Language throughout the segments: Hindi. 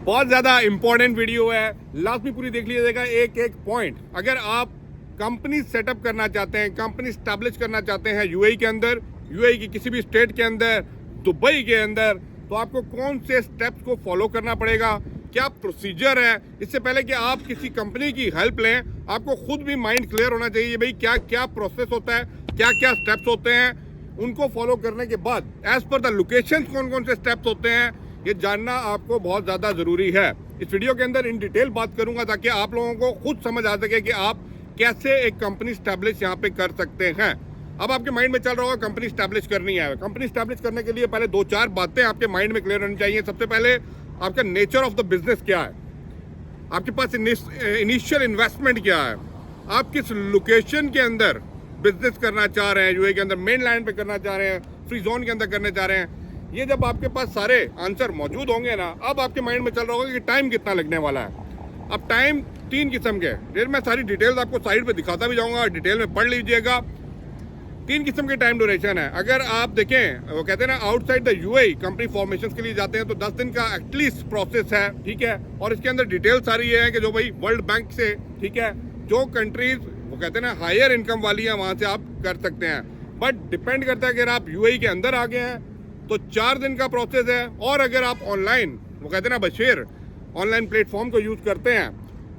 बहुत ज़्यादा इंपॉर्टेंट वीडियो है, लास्ट में पूरी देख लीजिएगा, एक एक पॉइंट। अगर आप कंपनी सेटअप करना चाहते हैं, कंपनी स्टैब्लिश करना चाहते हैं यूएई के अंदर, यूएई की किसी भी स्टेट के अंदर, दुबई के अंदर, तो आपको कौन से स्टेप्स को फॉलो करना पड़ेगा, क्या प्रोसीजर है। इससे पहले कि आप किसी कंपनी की हेल्प लें, आपको खुद भी माइंड क्लियर होना चाहिए भाई क्या क्या प्रोसेस होता है, क्या क्या स्टेप्स होते हैं। उनको फॉलो करने के बाद एज पर द लोकेशन कौन कौन से स्टेप्स होते हैं, ये जानना आपको बहुत ज़्यादा ज़रूरी है। इस वीडियो के अंदर इन डिटेल बात करूंगा ताकि आप लोगों को खुद समझ आ सके कि आप कैसे एक कंपनी स्टैब्लिश यहाँ पे कर सकते हैं। अब आपके माइंड में चल रहा होगा कंपनी स्टैब्लिश करनी है। कंपनी स्टैब्लिश करने के लिए पहले 2-4 बातें आपके माइंड में क्लियर होनी चाहिए। सबसे पहले आपका नेचर ऑफ द बिजनेस क्या है, आपके पास इनिशियल इन्वेस्टमेंट क्या है, आप किस लोकेशन के अंदर बिजनेस करना चाह रहे हैं, यूएई के अंदर मेन लैंड पे करना चाह रहे हैं, फ्री जोन के अंदर करना चाह रहे हैं। ये जब आपके पास सारे आंसर मौजूद होंगे ना, अब आपके माइंड में चल रहा होगा कि टाइम कितना लगने वाला है। अब टाइम 3 किस्म के, मैं सारी डिटेल्स आपको साइड पे दिखाता भी जाऊंगा, डिटेल में पढ़ लीजिएगा। 3 किस्म के टाइम ड्यूरेशन है। अगर आप देखें, वो कहते हैं ना outside the UAE company formation के लिए जाते हैं तो 10 दिन का एटलीस्ट प्रोसेस है, ठीक है। और इसके अंदर डिटेल सारी ये है कि जो भाई वर्ल्ड बैंक से, ठीक है, जो कंट्रीज वो कहते हैं ना हायर इनकम वाली है वहाँ से आप कर सकते हैं। बट डिपेंड करता है, अगर आप यूएई के अंदर आ गए हैं तो 4 दिन का प्रोसेस है। और अगर आप ऑनलाइन, वो कहते हैं ना बशेर ऑनलाइन प्लेटफॉर्म को यूज़ करते हैं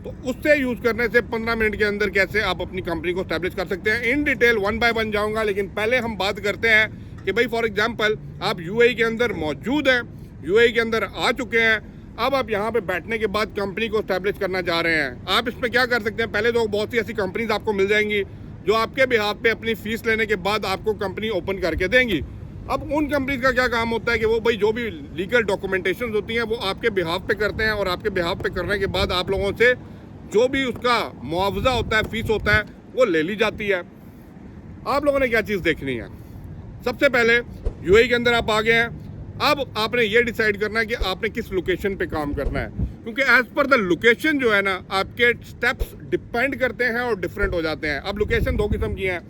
तो उससे यूज़ करने से 15 मिनट के अंदर कैसे आप अपनी कंपनी को स्टैब्लिश कर सकते हैं। इन डिटेल 1 बाय 1 जाऊंगा, लेकिन पहले हम बात करते हैं कि भाई फॉर एग्जांपल आप यूएई के अंदर मौजूद हैं, यूएई के अंदर आ चुके हैं, अब आप यहाँ पे बैठने के बाद कंपनी को स्टैब्लिश करना चाह रहे हैं। आप इसमें क्या कर सकते हैं, पहले तो बहुत सी ऐसी कंपनीज आपको मिल जाएंगी जो आपके बिहाफ पे अपनी फीस लेने के बाद आपको कंपनी ओपन करके देंगी। अब उन कंपनीज का क्या काम होता है कि वो भाई जो भी लीगल डॉक्यूमेंटेशन होती हैं वो आपके बिहाफ पे करते हैं, और आपके बिहाफ पे करने के बाद आप लोगों से जो भी उसका मुआवजा होता है, फीस होता है, वो ले ली जाती है। आप लोगों ने क्या चीज़ देखनी है, सबसे पहले यूएई के अंदर आप आ गए हैं, अब आपने ये डिसाइड करना है कि आपने किस लोकेशन पे काम करना है, क्योंकि एज पर द लोकेशन जो है ना आपके स्टेप्स डिपेंड करते हैं और डिफरेंट हो जाते हैं। अब लोकेशन 2 किस्म की हैं,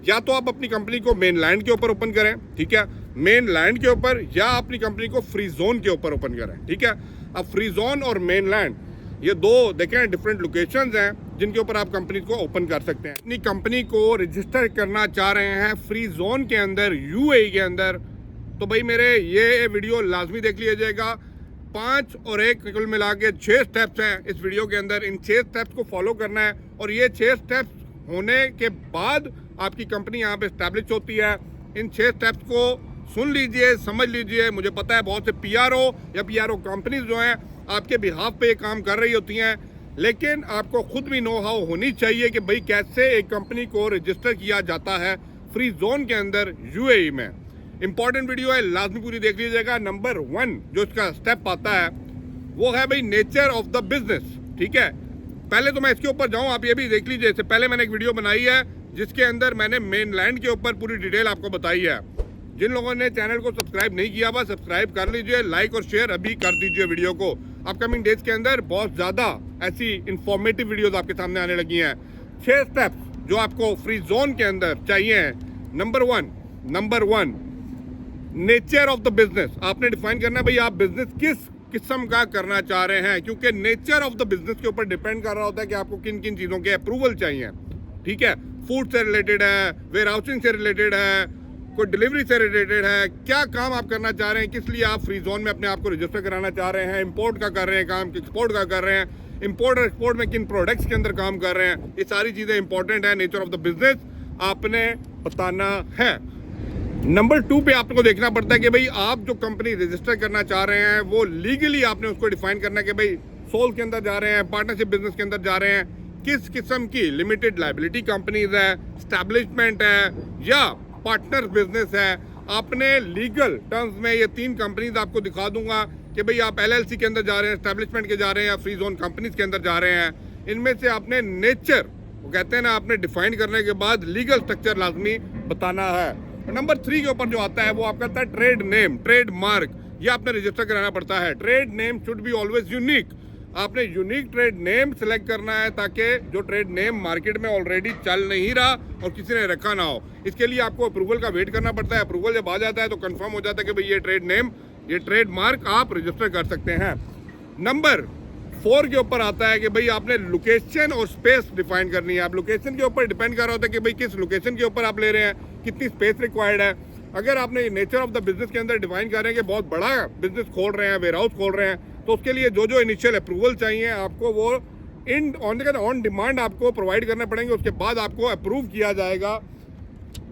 या तो आप अपनी कंपनी को मेन लैंड के ऊपर ओपन करें, ठीक है, मेन लैंड के ऊपर, या अपनी कंपनी को फ्री जोन के ऊपर ओपन करें, ठीक है। अब फ्री जोन और मेन लैंड ये 2 देखें डिफरेंट लोकेशंस हैं जिनके ऊपर आप कंपनी को ओपन कर सकते हैं। अपनी कंपनी को रजिस्टर करना चाह रहे हैं फ्री जोन के अंदर, यूएई के अंदर, तो भाई मेरे ये वीडियो लाजमी देख लीजिएगा। 5 और 1 कुल मिला के 6 स्टेप्स हैं इस वीडियो के अंदर। इन 6 स्टेप्स को फॉलो करना है और ये 6 स्टेप्स होने के बाद आपकी कंपनी यहाँ पे स्टैब्लिश होती है। इन 6 स्टेप्स को सुन लीजिए, समझ लीजिए। मुझे पता है बहुत से पीआरओ या पीआरओ कंपनीज जो हैं आपके बिहाफ पे काम कर रही होती हैं, लेकिन आपको खुद भी नो हाउ होनी चाहिए कि भाई कैसे एक कंपनी को रजिस्टर किया जाता है फ्री जोन के अंदर यूएई में। इंपॉर्टेंट वीडियो है, लाजमी पूरी देख लीजिएगा। नंबर 1 जो इसका स्टेप आता है वो है भाई नेचर ऑफ द बिजनेस, ठीक है। पहले तो मैं इसके ऊपर जाऊं, आप ये भी देख लीजिए। इससे पहले मैंने एक वीडियो बनाई है जिसके अंदर मैंने मेन लैंड के ऊपर पूरी डिटेल आपको बताई है। जिन लोगों ने चैनल को सब्सक्राइब नहीं किया हुआ सब्सक्राइब कर लीजिए, लाइक और शेयर अभी कर दीजिए वीडियो को। अपकमिंग डेज के अंदर बहुत ज़्यादा ऐसी इंफॉर्मेटिव वीडियोस आपके सामने आने लगी हैं। 6 स्टेप्स जो आपको फ्री जोन के अंदर चाहिए हैं। Number 1 nature of the business आपने डिफाइन करना है भाई आप बिजनेस किस किस्म का करना चाह रहे हैं, क्योंकि नेचर ऑफ द बिजनेस के ऊपर डिपेंड कर रहा होता है कि आपको किन किन चीज़ों के अप्रूवल चाहिए, ठीक है। फूड से रिलेटेड है, वेयर हाउसिंग से रिलेटेड है, कोई डिलीवरी से रिलेटेड है, क्या काम आप करना चाह रहे हैं, किस लिए आप फ्री जोन में अपने आप को रजिस्टर कराना चाह रहे हैं, इंपोर्ट का कर रहे हैं काम, एक्सपोर्ट का कर रहे हैं, इंपोर्ट और एक्सपोर्ट में किन प्रोडक्ट्स के अंदर काम कर रहे हैं, ये सारी चीज़ें इंपॉर्टेंट है। नेचर ऑफ द बिजनेस आपने बताना है। नंबर 2 पे आपको देखना पड़ता है कि भाई आप जो कंपनी रजिस्टर करना चाह रहे हैं वो लीगली आपने उसको डिफाइन करना है कि भाई सोल के अंदर जा रहे हैं, पार्टनरशिप बिजनेस के अंदर जा रहे हैं, किस किस्म की लिमिटेड लाइबिलिटी कंपनीज है, स्टैब्लिशमेंट है या पार्टनर बिजनेस है। आपने लीगल टर्म्स में ये 3 कंपनीज आपको दिखा दूंगा कि भाई आप एलएलसी के अंदर जा रहे हैं, स्टैब्लिशमेंट के जा रहे हैं या फ्री जोन कंपनीज के अंदर जा रहे हैं। इनमें से आपने नेचर, वो कहते हैं ना, आपने डिफाइन करने के बाद लीगल स्ट्रक्चर लाजमी बताना है। नंबर 3 के ऊपर जो आता है वो आपका आता है ट्रेड नेम, ट्रेड मार्क, ये आपने रजिस्टर कराना पड़ता है। Trade name should be always unique. आपने यूनिक ट्रेड नेम सेलेक्ट करना है ताकि जो ट्रेड नेम मार्केट में ऑलरेडी चल नहीं रहा और किसी ने रखा ना हो। इसके लिए आपको अप्रूवल का वेट करना पड़ता है। अप्रूवल जब आ जाता है तो कंफर्म हो जाता है कि भाई ये ट्रेड नेम, ये ट्रेड मार्क आप रजिस्टर कर सकते हैं। नंबर 4 के ऊपर आता है कि भाई आपने लोकेशन और स्पेस डिफाइन करनी है। आप लोकेशन के ऊपर डिपेंड कर रहा होता है कि भाई किस लोकेशन के ऊपर आप ले रहे हैं, कितनी स्पेस रिक्वायर्ड है। अगर आपने नेचर ऑफ द बिजनेस के अंदर डिफाइन कर रहे हैं कि बहुत बड़ा बिजनेस खोल रहे हैं, वेयर हाउस खोल रहे हैं, तो उसके लिए जो जो इनिशियल अप्रूवल चाहिए आपको वो ऑन डिमांड आपको प्रोवाइड करने पड़ेंगे। उसके बाद आपको अप्रूव किया जाएगा।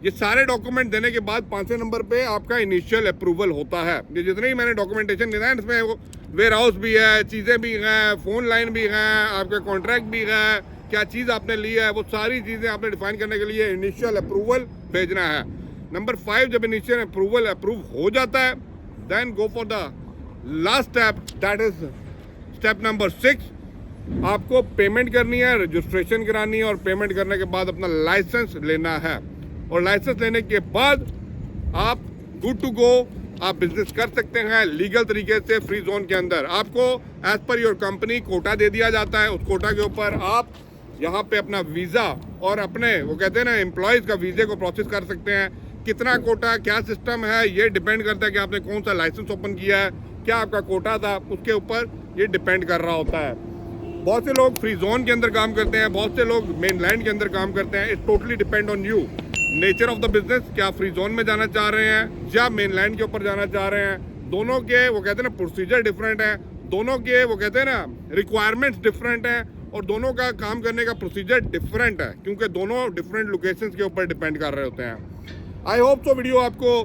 ये सारे डॉक्यूमेंट देने के बाद 5वें नंबर पे आपका इनिशियल अप्रूवल होता है। ये जितने ही मैंने डॉक्यूमेंटेशन दिया है इसमें वो वेयर हाउस भी है, चीज़ें भी हैं, फ़ोन लाइन भी हैं, आपका कॉन्ट्रैक्ट भी है, क्या चीज़ आपने ली है, वो सारी चीज़ें आपने डिफाइन करने के लिए इनिशियल अप्रूवल भेजना है। नंबर 5, जब इनिशियल अप्रूवल अप्रूव हो जाता है then go for the last step, that is step number 6। आपको पेमेंट करनी है, रजिस्ट्रेशन करानी है और पेमेंट करने के बाद अपना लाइसेंस लेना है। और लाइसेंस लेने के बाद आप गुड टू गो, आप बिजनेस कर सकते हैं लीगल तरीके से फ्री जोन के अंदर। आपको as per your company Kota दे दिया जाता है। उस कोटा के ऊपर आप यहाँ पे अपना वीज़ा और अपने वो कहते हैं ना एम्प्लॉयज़ का वीज़े को प्रोसेस कर सकते हैं। कितना कोटा, क्या सिस्टम है, ये डिपेंड करता है कि आपने कौन सा लाइसेंस ओपन किया है, क्या आपका कोटा था, उसके ऊपर ये डिपेंड कर रहा होता है। बहुत से लोग फ्री जोन के अंदर काम करते हैं, बहुत से लोग मेनलैंड के अंदर काम करते हैं। It totally depend on you, nature of the business. क्या फ्री जोन में जाना चाह रहे हैं या मेनलैंड के ऊपर जाना चाह रहे हैं। दोनों के वो कहते हैं ना प्रोसीजर डिफरेंट है, दोनों के वो कहते हैं ना रिक्वायरमेंट्स डिफरेंट हैं और दोनों का काम करने का प्रोसीजर डिफरेंट है, क्योंकि दोनों डिफरेंट लोकेशंस के ऊपर डिपेंड कर रहे होते हैं। आई होप तो वीडियो आपको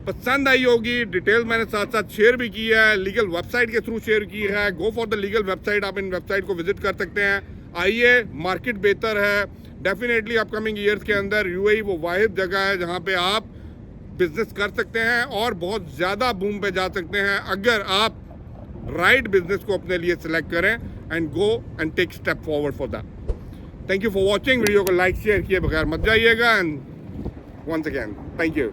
पसंद आई होगी। डिटेल्स मैंने साथ साथ शेयर भी की है, लीगल वेबसाइट के थ्रू शेयर की है। गो फॉर द लीगल वेबसाइट, आप इन वेबसाइट को विजिट कर सकते हैं। आइए, मार्केट बेहतर है। डेफिनेटली अपकमिंग ईयर्स के अंदर यूएई वो वाहिद जगह है जहाँ पे आप बिजनेस कर सकते हैं और बहुत ज़्यादा बूम पे जा सकते हैं अगर आप राइट बिजनेस को अपने लिए सिलेक्ट करें and go and take step forward for that. Thank you for watching. Video को लाइक शेयर किए बगैर मत जाइएगा and once again thank you.